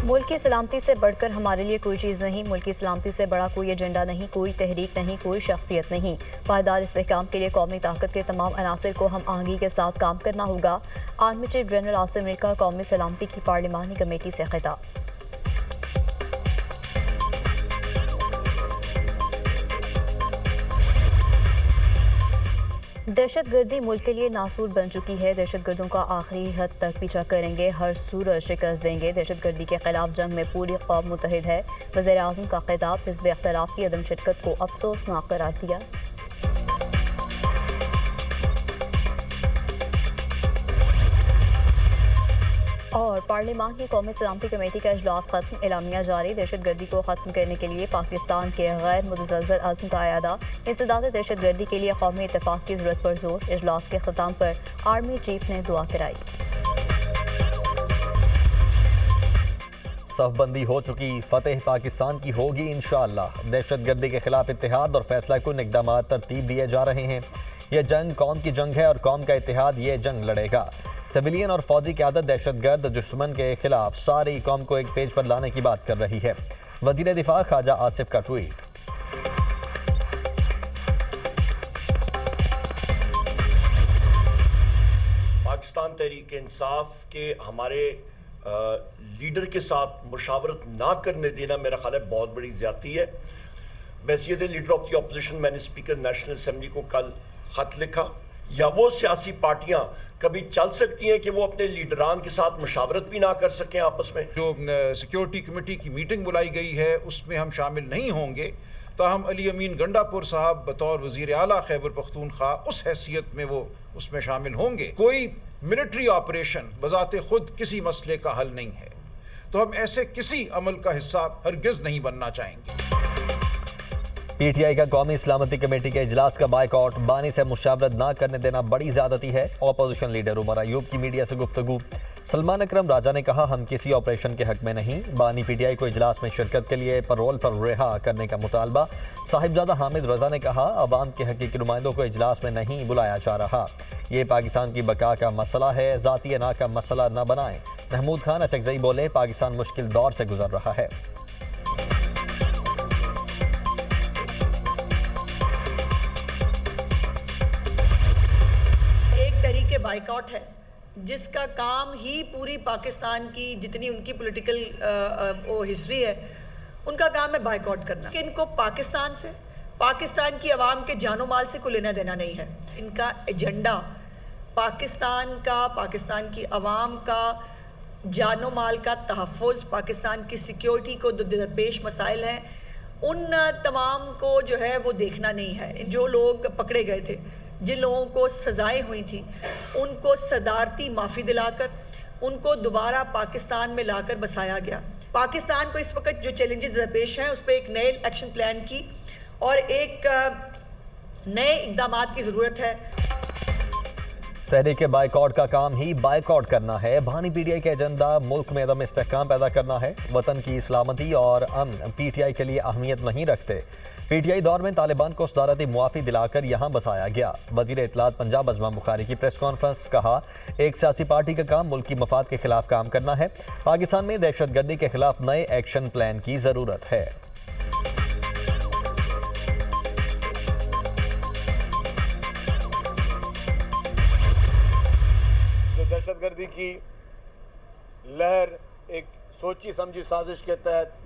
मुल्क की सलामती से बढ़कर हमारे लिए कोई चीज़ नहीं। मुल्क की सलामती से बड़ा कोई एजेंडा नहीं, कोई तहरीक नहीं, कोई शख्सियत नहीं। पायदार इस्तेहकाम के लिए कौमी ताकत के तमाम अनासर को हम आहंगी के साथ काम करना होगा। Army chief general Asim Mir का कौमी सलामती की पार्लिमानी कमेटी से खिताब। दहशत गर्दी मुल्क के लिए नासूर बन चुकी है। दहशत गर्दों का आखिरी हद तक पीछा करेंगे, हर सूरत शिकस्त देंगे। दहशत गर्दी के खिलाफ जंग में पूरी कौम मुतहिद है। वज़ीर आज़म का खिताब। हिज़्ब इख्तिलाफ की अदम शिरकत को अफसोसनाक करार दिया। और पार्लिमान की कौमी सलामती कमेटी का इजलास खत्म, एलामिया जारी। दहशत गर्दी को खत्म करने के लिए पाकिस्तान के गैर मुतज़लज़ल अज़्म का अयादा। इंसदाद दहशत गर्दी के लिए कौमी इत्तेफाक की ज़रूरत पर जोर। इजलास के ख़त्म पर आर्मी चीफ ने दुआ कराई। सफबंदी हो चुकी, फतेह पाकिस्तान की होगी इंशाअल्लाह। दहशत गर्दी के खिलाफ इत्तेहाद और फैसला कुन इक़दाम तरतीब दिए जा रहे हैं। यह जंग कौम की जंग है और कौम का इत्तेहाद ये जंग लड़ेगा। सिविलियन और फौजी क़यादत दहशतगर्द दुश्मन के खिलाफ सारी कौम को एक पेज पर लाने की बात कर रही है। वज़ीर दिफा ख्वाजा आसिफ का ट्वीट। पाकिस्तान तहरीक इंसाफ के हमारे लीडर के साथ मुशावरत ना करने देना मेरा ख्याल है बहुत बड़ी ज्यादती है। बैसियत लीडर ऑफ द अपोजिशन मैंने स्पीकर नेशनल असेंबली को कल खत लिखा। या वो सियासी पार्टियां कभी चल सकती हैं कि वो अपने लीडरान के साथ मुशावरत भी ना कर सकें आपस में। जो सिक्योरिटी कमेटी की मीटिंग बुलाई गई है उसमें हम शामिल नहीं होंगे, ताहम अली अमीन गंडापुर साहब बतौर वजीर आला खैबर पख्तूनख्वा उस हैसियत में वो उसमें शामिल होंगे। कोई मिलिट्री ऑपरेशन बजाते खुद किसी मसले का हल नहीं है, तो हम ऐसे किसी अमल का हिस्सा हरगिज नहीं बनना चाहेंगे। पीटीआई का कौमी सलामती कमेटी के इजलास का बायकॉट। बानी से मुशावरत ना करने देना बड़ी ज्यादती है। अपोजिशन लीडर उमर अयूब की मीडिया से गुफ्तगू। सलमान अकरम राजा ने कहा, हम किसी ऑपरेशन के हक में नहीं। बानी पीटीआई को इजलास में शिरकत के लिए पैरोल पर रिहा करने का मुतालबा। साहिबजादा हामिद रजा ने कहा, अवाम के हकीकी नुमाइंदों को इजलास में नहीं बुलाया जा रहा। ये पाकिस्तान की बका का मसला है, जाती अना का मसला न बनाएं। महमूद खान अचकजई बोले, पाकिस्तान मुश्किल दौर से गुजर रहा है। बाइकआउट है जिसका काम ही पूरी पाकिस्तान की जितनी उनकी पॉलिटिकल वो हिस्ट्री है उनका काम है बाइकआउट करना। कि इनको पाकिस्तान से, पाकिस्तान की आवाम के जानो माल से कोई लेना देना नहीं है। इनका एजेंडा पाकिस्तान का, पाकिस्तान की आवाम का जानो माल का तहफ़्फ़ुज़, पाकिस्तान की सिक्योरिटी को जो दरपेश मसाइल हैं उन तमाम को जो है वो देखना नहीं है। जो लोग पकड़े गए थे, जिन लोगों को सजाएं हुई थी, उनको सदारती माफ़ी दिलाकर उनको दोबारा पाकिस्तान में लाकर बसाया गया। पाकिस्तान को इस वक्त जो चैलेंजेस दरपेश हैं उस पर एक नए एक्शन प्लान की और एक नए इक़दामात की ज़रूरत है। तहरीक बाइकआउट का काम ही बाइकआउट करना है। बानी पीटीआई का एजेंडा मुल्क में अदम इस्तेहकाम पैदा करना है। वतन की सलामती और अमन पीटीआई के लिए अहमियत नहीं रखते। पीटीआई दौर में तालिबान को सदारती मुआफ़ी दिलाकर यहाँ बसाया गया। वज़ीर इत्तलात पंजाब अज़मा बुखारी की प्रेस कॉन्फ्रेंस। कहा, एक सियासी पार्टी का काम मुल्क की मफाद के खिलाफ काम करना है। पाकिस्तान में दहशत गर्दी के खिलाफ नए एक्शन प्लान की ज़रूरत है। जो दहशत गर्दी की लहर एक सोची समझी साजिश के तहत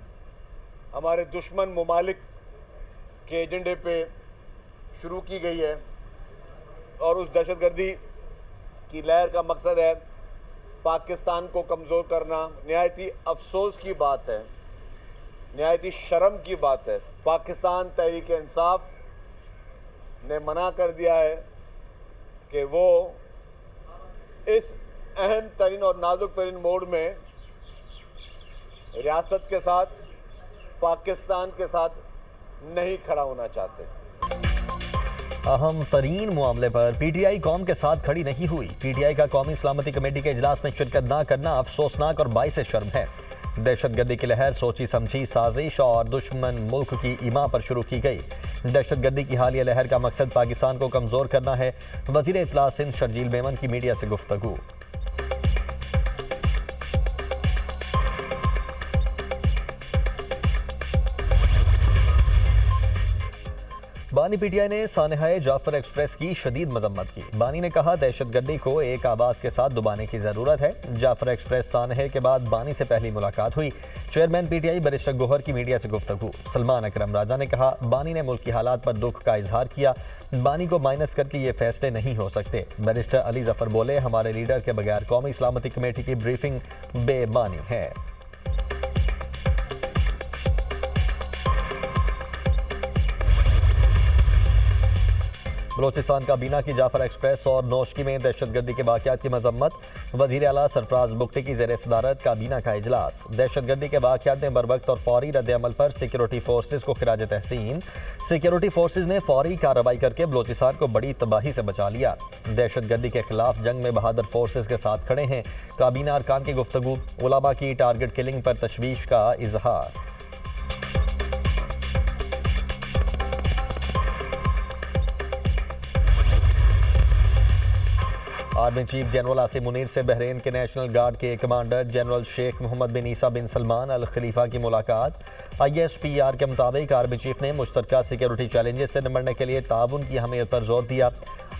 हमारे दुश्मन मुमालिक के एजेंडे पे शुरू की गई है और उस दहशतगर्दी की लहर का मकसद है पाकिस्तान को कमज़ोर करना। नहायती अफसोस की बात है, नहायती शर्म की बात है, पाकिस्तान तहरीक इंसाफ ने मना कर दिया है कि वो इस अहम तरीन और नाजुक तरीन मोड़ में रियासत के साथ, पाकिस्तान के साथ नहीं खड़ा होना चाहते। अहम तरीन मामले पर पीटीआई कौम के साथ खड़ी नहीं हुई। पीटीआई का कौमी सलामती कमेटी के इजलास में शिरकत न करना अफसोसनाक और बाइस शर्म है। दहशतगर्दी की लहर सोची समझी साजिश और दुश्मन मुल्क की ईमा पर शुरू की गई। दहशतगर्दी की हालिया लहर का मकसद पाकिस्तान को कमज़ोर करना है। वज़ीर इत्तलात सिंध शर्जील मेमन की मीडिया से गुफ्तगू। बानी पीटीआई ने सानहाए जाफर एक्सप्रेस की शदीद मजम्मत की। बानी ने कहा दहशतगर्दी को एक आवाज के साथ दबाने की जरूरत है। जाफर एक्सप्रेस सानहे के बाद बानी से पहली मुलाकात हुई। चेयरमैन पीटीआई बैरिस्टर गोहर की मीडिया से गुफ्तगू। सलमान अकरम राजा ने कहा बानी ने मुल्क की हालात पर दुख का इजहार किया। बानी को माइनस करके ये फैसले नहीं हो सकते। बैरिस्टर अली जफर बोले हमारे लीडर के बगैर कौमी सलामती कमेटी की ब्रीफिंग बेमानी है। बलोचिस्तान काबीना की जाफर एक्सप्रेस और नौशकी में दहशतगर्दी के वाक़यात की मजम्मत। वज़ीर आला सरफराज बुगटी की ज़ेर सदारत काबीना का इजलास। दहशतगर्दी के वाक़यात में बरवक्त और फौरी रद्द-ए-अमल पर सिक्योरिटी फोर्सेज को खिराज तहसीन। सिक्योरिटी फोर्सेज ने फौरी कार्रवाई करके बलोचिस्तान को बड़ी तबाही से बचा लिया। दहशतगर्दी के खिलाफ जंग में बहादुर फोर्सेज के साथ खड़े हैं। काबीना अरकान की गुफ्तगू। उलमा की टारगेट किलिंग पर तशवीश का इजहार। Army chief general Asim Munir से बहरीन के नेशनल गार्ड के कमांडर जनरल शेख मोहम्मद बिन ईसा बिन सलमान अल खलीफा की मुलाकात। ISPR के मुताबिक आर्मी चीफ ने मुश्तरका सिक्योरिटी चैलेंजेस से निपटने के लिए ताउन की अहमियत पर जोर दिया।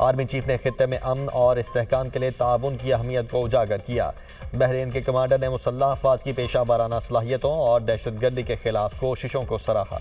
आर्मी चीफ ने खित्ते में अमन और इस्तेहकाम के लिए ताउन की अहमियत को उजागर किया। बहरीन के कमांडर ने मुसल्लह अफवाज की पेशा वाराना सलाहियतों और दहशतगर्दी के खिलाफ कोशिशों को सराहा।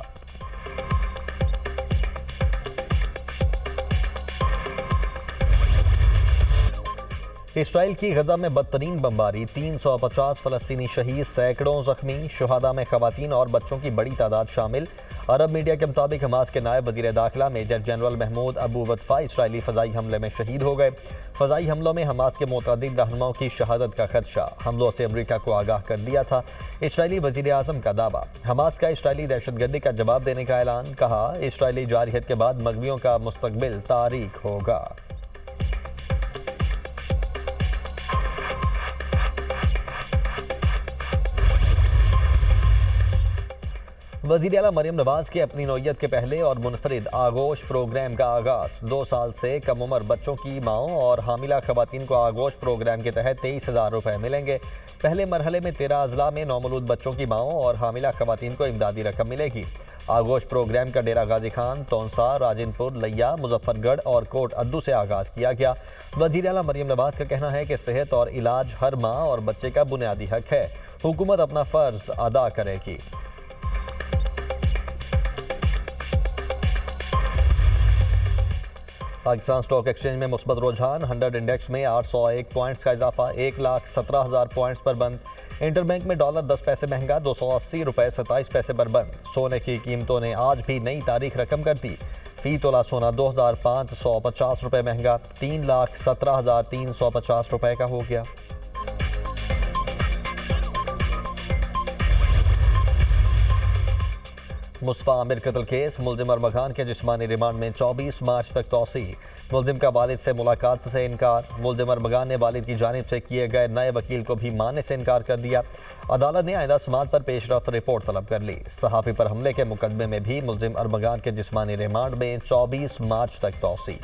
इसराइल की गजा में बदतरीन बमबारी, 350 फलस्तीनी शहीद, सैकड़ों जख्मी, शुहादा में खवातीन और बच्चों की बड़ी तादाद शामिल। अरब मीडिया के मुताबिक हमास के नायब वजीर दाखिला major general Mahmoud Abu Watfa इसराइली फ़ज़ाई हमले में शहीद हो गए। फ़ज़ाई हमलों में हमास के मुतअद्दिद रहनुमाओं की शहादत का खदशा। हमलों से अमरीका को आगाह कर दिया था। इसराइली वज़ीर आज़म का दावा। हमास का इसराइली दहशतगर्दी का जवाब देने का ऐलान। कहा इसराइली जारहियत के बाद मगवियों का मुस्तकबिल तारीख होगा। वज़ीर आला मरियम नवाज के अपनी नौयत के पहले और मुनफरिद आगोश प्रोग्राम का आगाज़। 2 साल से कम उम्र बच्चों की माओं और हामिला खवातीन को आगोश प्रोग्राम के तहत 23,000 रुपये मिलेंगे। पहले मरहले में 13 अजला में नौमौलूद बच्चों की माओं और हामिला खवातीन को इमदादी रकम मिलेगी। आगोश प्रोग्राम का डेरा गाजी खान, तौंसा, राजिनपुर, लिया, मुजफ्फरगढ़ और कोट अद्दू से आगाज़ किया गया। वज़ीर आला मरियम नवाज का कहना है कि सेहत और इलाज हर माँ और बच्चे का बुनियादी हक है। हुकूमत अपना फ़र्ज अदा करेगी। पाकिस्तान स्टॉक एक्सचेंज में मुस्बत रुझान। 100 इंडेक्स में 801 पॉइंट्स का इजाफा, 1,17,000 पॉइंट्स पर बंद। इंटरबैंक में डॉलर 10 पैसे महंगा, 280 रुपये 27 पैसे पर बंद। सोने की कीमतों ने आज भी नई तारीख रकम कर दी। फी तोला सोना 2,550 रुपये महंगा, 3,17,350 रुपये का हो गया। मुस्तफा आमिर कत्ल केस, मुल्जिम अरमगान के जिस्मानी रिमांड में 24 मार्च तक तौसी। मुल्जिम का वालिद से मुलाकात से इनकार। मुल्जिम अरमगान ने वालिद की जानिब से किए गए नए वकील को भी मानने से इनकार कर दिया। अदालत ने आइंदा समाअत पर पेशरफ्त रिपोर्ट तलब कर ली। सहाफ़ी पर हमले के मुकदमे में भी मुल्जिम अरमगान के जिस्मानी रिमांड में 24 मार्च तक तौसी।